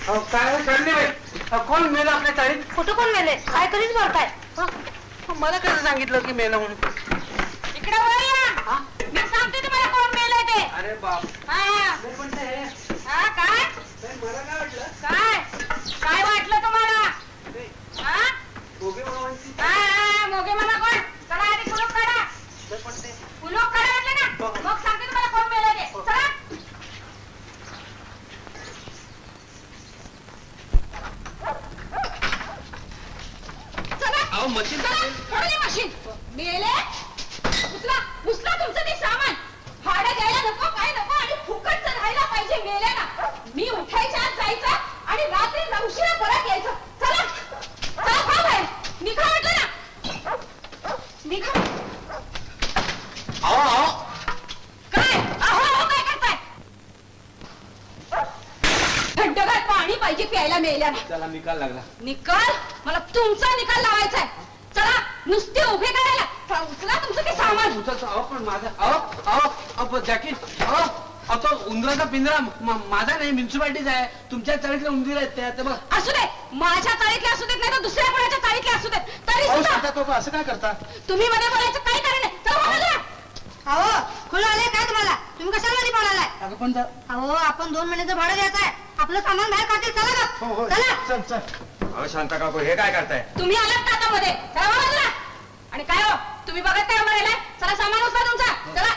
काय चालली बाई? कोण मेलं आपल्या चाळीत? कुठं कोण मेले? काय कधीच बोलताय? मला कसं सांगितलं की मेलं म्हणून? इकडे वर या. मी सांगते तुम्हाला कोण मेलंय ते. अरे बाप. पण काय मला काय वाटलं? काय वाटलं तुम्हाला? मोगे मला कोण? चला आधी कुलूप काढा. कुलूप काढा म्हटलं ना. मग सांगते तुम्हाला कोण मेलंय ते. चला. मशीन मशीन मेले. उचला तुमचं ते सामान. भाडं द्यायला नको, काय नको आणि फुकटचं राहायला पाहिजे. मेले ना. मी उठायच्या आत जायचं आणि रात्री 9शीला परत यायचं. चला चला खा बाहेर. निघा म्हटलं ना. निघा. काय काय करताय? थंडगार पाणी पाहिजे प्यायला मेल्याना. त्याला निकाल लागला. निकाल? मला तुमचा निकाल लावायचा आहे. चला नुसते उभे करायला. उचला तुमचं ते सामान. पण माझा जॅकेट तो उंदराचा पिंजरा माझा नाही, म्युन्सिपाल्टीचा आहे. तुमच्या चाळीतल्या उंदीर आहेत त्या. असू दे. माझ्या चाळीतले असू देत नाही तर दुसऱ्या कोणाच्या चाळीतले असू देत तरी सुद्धा असं काय करता? तुम्ही मध्ये बोलायचं काय कारण आहे? खुलं आले काय तुम्हाला? तुम्ही कशाला मध्ये बोलायलाय? पण अहो आपण 2 महिन्याचं भाडं द्यायचं आहे. आपलं सामान बाहेर काढतील. चला चला. चल शांता काकू, हे काय करताय? तुम्ही आलात का आता मध्ये? चला बाजूला. आणि काय हो तुम्ही बघत काय उभं राहिलाय? चला सामान उचला तुमचा. चला.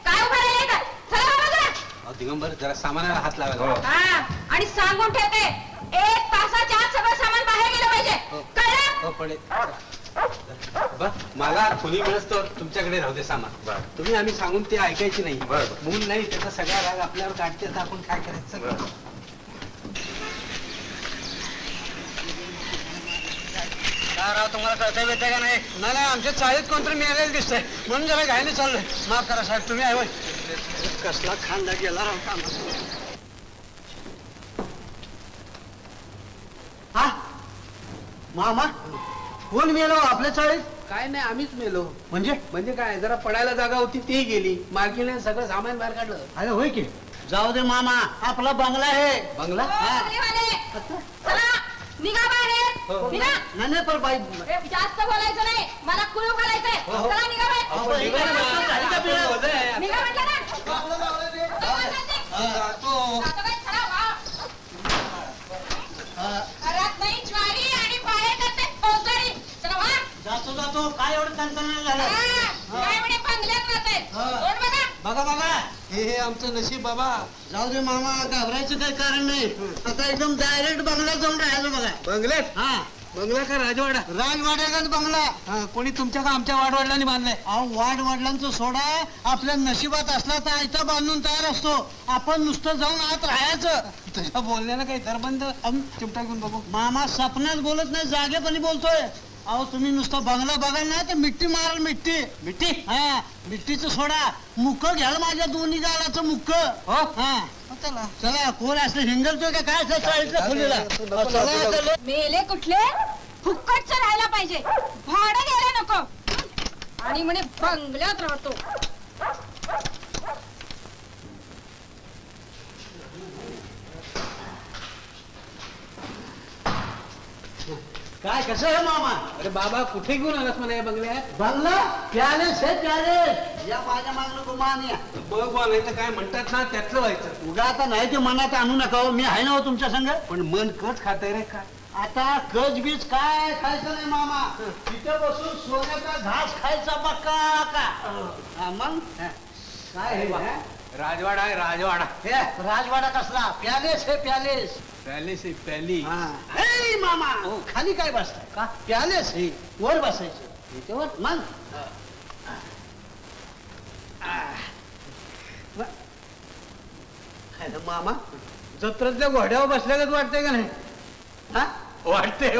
काय उभं राहिलाय का? चला बाजूला. दिगंबर जरा सामानाला हात लावायला. आणि सांगून ठेवते 1 तासाच्या आत सगळं सामान बाहेर गेलं पाहिजे. कळलं? मला खुली मिळत तुमच्याकडे राहू दे सामान. तुम्ही आम्ही सांगून ते ऐकायची नाही. मूल नाही, त्याचा सगळा राग आपल्यावर काढते. तर आपण काय करायचं? काय राव, तुम्हाला कळता येते का नाही? नाही आमच्या चाळीत कोणतरी मिळालेलं दिसतंय म्हणून जरा घाईने चाललोय. माफ करा साहेब, तुम्ही आहे. कसला खांदा गेला राव कामाचा. मामा कोण मेलो आपल्या चाळीत? काय नाही, आम्हीच मेलो. म्हणजे काय, जरा पडायला जागा होती ती गेली. मालकीने सगळं सामान बाहेर काढलं. अरे होय की. जाऊ दे मामा, आपला बंगला आहे. बंगला? चला निघा बाहेर. निघा. नाही पण बाई जास्त बोलायचं नाही. मला कुलूप घालायचंय. चला निघा बाहेर. निघा म्हटलं ना. घरात नाही ज्वारी आणि बाहेर करते फौजदारी. चला वा. जातो काय एवढं तणतण झालं? काय म्हणे बंगल्यात राहतायत. बघा बघा, हे आमचं नशीब बाबा. जाऊ दे मामा, घाबरायचं काही कारण नाही. आता एकदम डायरेक्ट बंगल्यात जाऊन राहायचं बघा. बंगल्यात? बंगला का राजवाडा? राजवाड्यागत बंगला. कोणी तुमच्या का आमच्या वाडवडिलांनी बांधलाय? अहो वाडवडिलांचं सोडा, आपल्या नशिबात असला तर आयता बांधून तयार असतो. आपण नुसतं जाऊन आत राहायचं. तुझ्या बोलण्याला काही दरबंद चिमटा घेऊन बघू. मामा सपनात बोलत नाही, जागेपणी बोलतोय. अहो तुम्ही नुसतं बंगला बघाल ना तर मिट्टी माराल. मिट्टी मिट्टीचं सोडा. मुक्क घ्याल माझ्या दोन्ही गालाचं मुक्क. चला कोण असलं हिंगलतोय का काय चाळीतल्या खोलीला? मेले कुठले? फुक्कटचं राहायला पाहिजे. भाडं घ्यायला नको. आणि म्हणे बंगल्यात राहतो. काय कसं आहे मामा? अरे बाबा, कुठे घेऊन आलास मला या बंगल्यात? बंगला प्यालेस आहे प्यालेस. या माझ्या मागणं गुमान या. बघ नाही तर काय म्हणतात ना, त्यातलं व्हायचं. उगा आता नाही ते मनात आणू नका. मी आहे ना तुमच्या संग. पण मन कच खाताय रे. काय आता कच बीज काय खायचं नाही मामा. तिथे बसून सोन्याचा घास खायचा पक्का का. मग काय राजवाडा आहे राजवाडा. हे राजवाडा कसला? प्यालेस हे प्यालेस. पॅलेस आहे पॅली. मामा खाली काय बसताय का? प्यालेस हे वर बसायचं. त्याच्यावर मग मामा जत्रातल्या घोड्यावर बसल्यागत वाटतंय का नाही? वाटतंय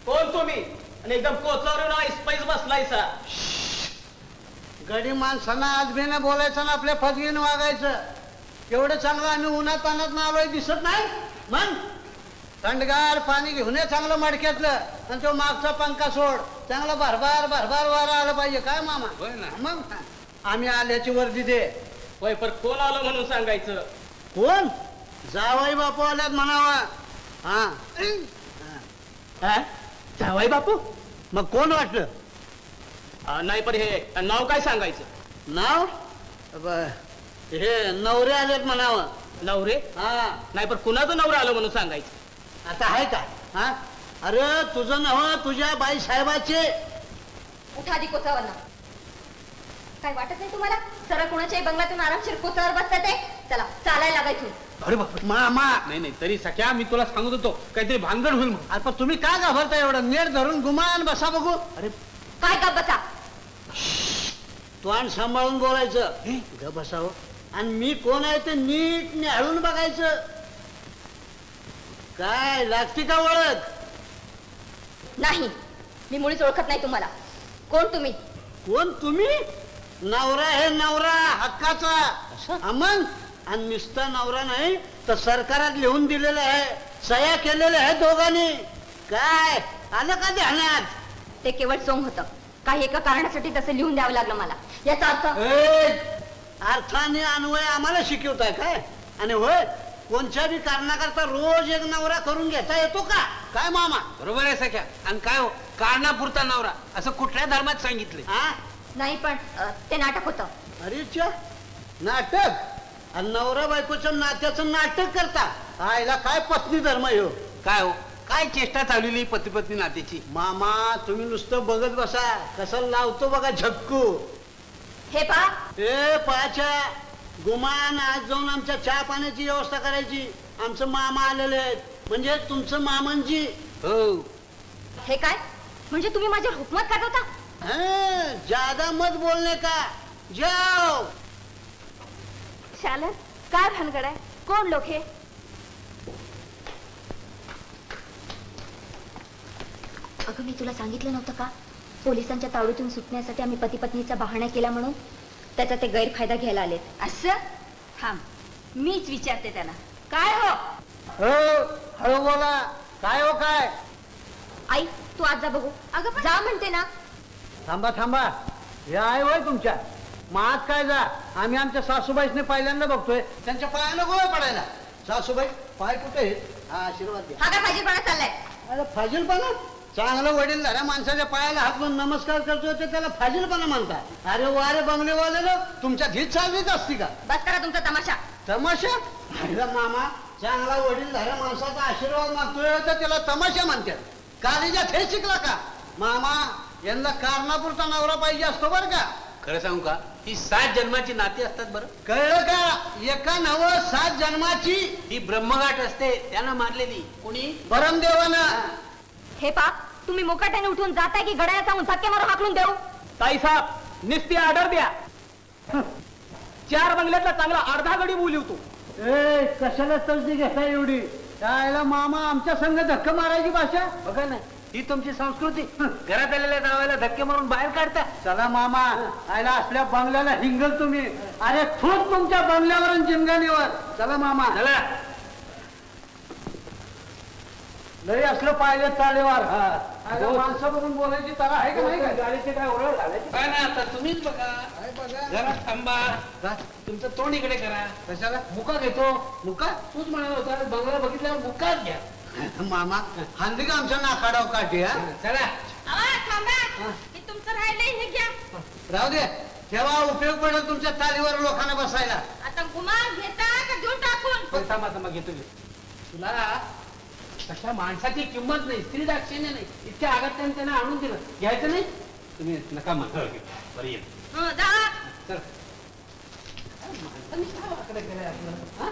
कोण तुम्ही? आणि एकदम कोचलावर इस्पाईस बसलायचा. गडी माणसांना आजबीने बोलायचं ना, आपल्या फसगीने वागायचं. एवढं चांगलं आम्ही उन्हात पाण्यात ना आलोय दिसत नाही. मग थंडगार पाणी घेऊन ये चांगलं मडक्यातलं. आणि तो मागचा पंखा सोड. चांगला भरभार भरभार वारा आला पाहिजे. काय मामा? मग आम्ही आल्याची वर्दी दे. होय पर कोण आलं म्हणून सांगायचं. कोण? जावाई बापू आल्यात म्हणावा. हा हा? जावाई बापू? मग कोण वाटलं? नाही पण हे नाव काय सांगायचं. नाव हे नवरे आलेत म्हणावं. नवरे? हा नाही पण कुणाचं नवरं आलं म्हणून सांगायचं. आता आहे का? हा अरे तुझं नव तुझ्या बाई साहेबाचे. उठा आधी कोचावर ना. काय वाटत नाही तुम्हाला? सरळ कुणाच्याही बंगल्यातून आरामशीर कोचावर बसतात ते. चला चालायला लागायचं. अरे बाप मामा. नाही नाही तरी सख्या मी तुला सांगत होतो काहीतरी भानगड होईल म्हणून. अरे पण तुम्ही का घाबरता एवढं? नेट धरून गुमान बसा बघू. अरे काय का बसा. तोंड सांभाळून बोलायचं. ग बसावं. आणि मी कोण आहे ते नीट निहाळून बघायचं. काय लागती का ओळख? नाही मी मुळीच ओळखत नाही तुम्हाला. कोण तुम्ही? कोण तुम्ही? नवरा हे नवरा हक्काचा. अमन आणि नुसता नवरा नाही तर सरकारात लिहून दिलेलं आहे. सह्या केलेल्या आहे दोघांनी. काय आलं का ध्यानात? ते केवळ सोंग होतं. काही एका कारणासाठी तसं लिहून द्यावं लागलं मला. याचा अर्थ अर्थाने अन्वय आम्हाला शिकवताय काय? आणि होय कोणत्या बी कारणाकरता रोज एक नवरा करून घेता येतो का? काय मामा? बरोबर आहे सख्या. आणि काय हो कारणापुरता नवरा असं कुठल्या धर्मात सांगितले? हा नाही पण ते नाटक होतं. अरे च्या नाटक? आणि नवरा बायकोच्या नात्याचं नाटक करता? आईला काय पत्नी धर्म हो? काय हो काय चेष्टा चालवली पती पत्नी नात्याची? मामा तुम्ही नुसतं बघत बसा. कसं लावतो बघा झक्कू. हे पहा. ए पाच्या गुमान आज जाऊन आमच्या चहा पाण्याची व्यवस्था करायची. आमचं मामा आलेले आहेत. म्हणजे तुमचं मामांजी. हो हे काय म्हणजे तुम्ही माझ्यावर हुकमत काढवता? ज्यादा मत बोलणे का. जाओ. शालन काय भानगड आहे? कोण लोक हे? अगं मी तुला सांगितलं नव्हतं का पोलिसांच्या तावडीतून सुटण्यासाठी आम्ही पती पत्नीचा बहाणा केला म्हणून? त्याचा ते गैरफायदा घ्यायला आलेत. असं? थांब मीच विचारते त्यांना. काय हो? हळू बोला. काय हो काय? आई तू आज जा बघू. अगं जा म्हणते ना. थांबा थांबा. हे आहे वय तुमच्या मात काय जा. आम्ही आमच्या सासूबाईसने पहिल्यांदा बघतोय. त्यांच्या पायाला गोळ पडायला. सासूबाई पाय कुठे आहेत? हा आशीर्वाद द्या. हा काय फाजीलपणा चाललाय? अरे फाजीलपणा? चांगलं वडीलधाऱ्या माणसाच्या पायाला हात लावून नमस्कार करतोय ते त्याला फाजीलपणा म्हणतात. अरे वारे बंगलेवाले तुमच्या धीत चालवीच असती का? बस करा तुमचा तमाशा. तमाशा? अरे मामा चांगला वडीलधाऱ्या माणसाचा आशीर्वाद मागतोय तर त्याला तमाशा म्हणतात. कालीजात हे शिकला का? मामा यांना कारणापुरता नवरा पाहिजे असतो बरं का? खरं सांगू का ही 7 जन्माची नाती असतात बरं. कळलं का? एका नव 7 जन्माची. ही ब्रह्मगाठ असते त्यानं मारलेली. कोणी? परमदेवानं. हे पा तुम्ही मुकाट्याने उठून जाताय की गड्या जाऊन धक्के मारून हाकलून देऊ? ताई साहेब निस्ती ऑर्डर द्या. 4 बंगल्यातला चांगला अर्धा गडी बोलवतो. ए कशाला तसदी घेता एवढी? त्याला मामा आमच्या संघ धक्का मारायची भाषा बघा ना ही तुमची संस्कृती. घरात आलेल्या जावायला धक्के मारून बाहेर काढता. चला मामा आयला असल्या बंगल्याला हिंगल तुम्ही. अरे खूप तुमच्या बंगल्यावर आणि जिमगानीवर. चला मामा चला. लई असलं पाहिजे चालेवार. माणसं बघून बोलायची तरा आहे का नाही? गाडीचे काय ओरड घालायची काय नाही आता तुम्हीच बघा. जरा थांबा. तुमचं तोंड इकडे करा. कशाला? मुका घेतो. मुका? तूच म्हणाला होता बंगला बघितल्यावर मुकाच घ्या. मामा हांदी का आमच्या नाकाडाव काठी? हा चला थांबा मी तुमचं राहिलंय हे घ्या. राहू दे. तेव्हा उपयोग पडेल तुमच्या तालीवर लोकांना बसायला. आता गुमान घेता का देऊन टाकून? थांबा घेतो. तुला तशा माणसाची किंमत नाही. स्त्री दाक्षिण्य नाही. इतक्या आगात त्यानं आणून दिलं. घ्यायचं नाही तुम्ही नका म्हणा. बरं ये. जा. चल माणसाने काय वाकडं केलंय आपलं?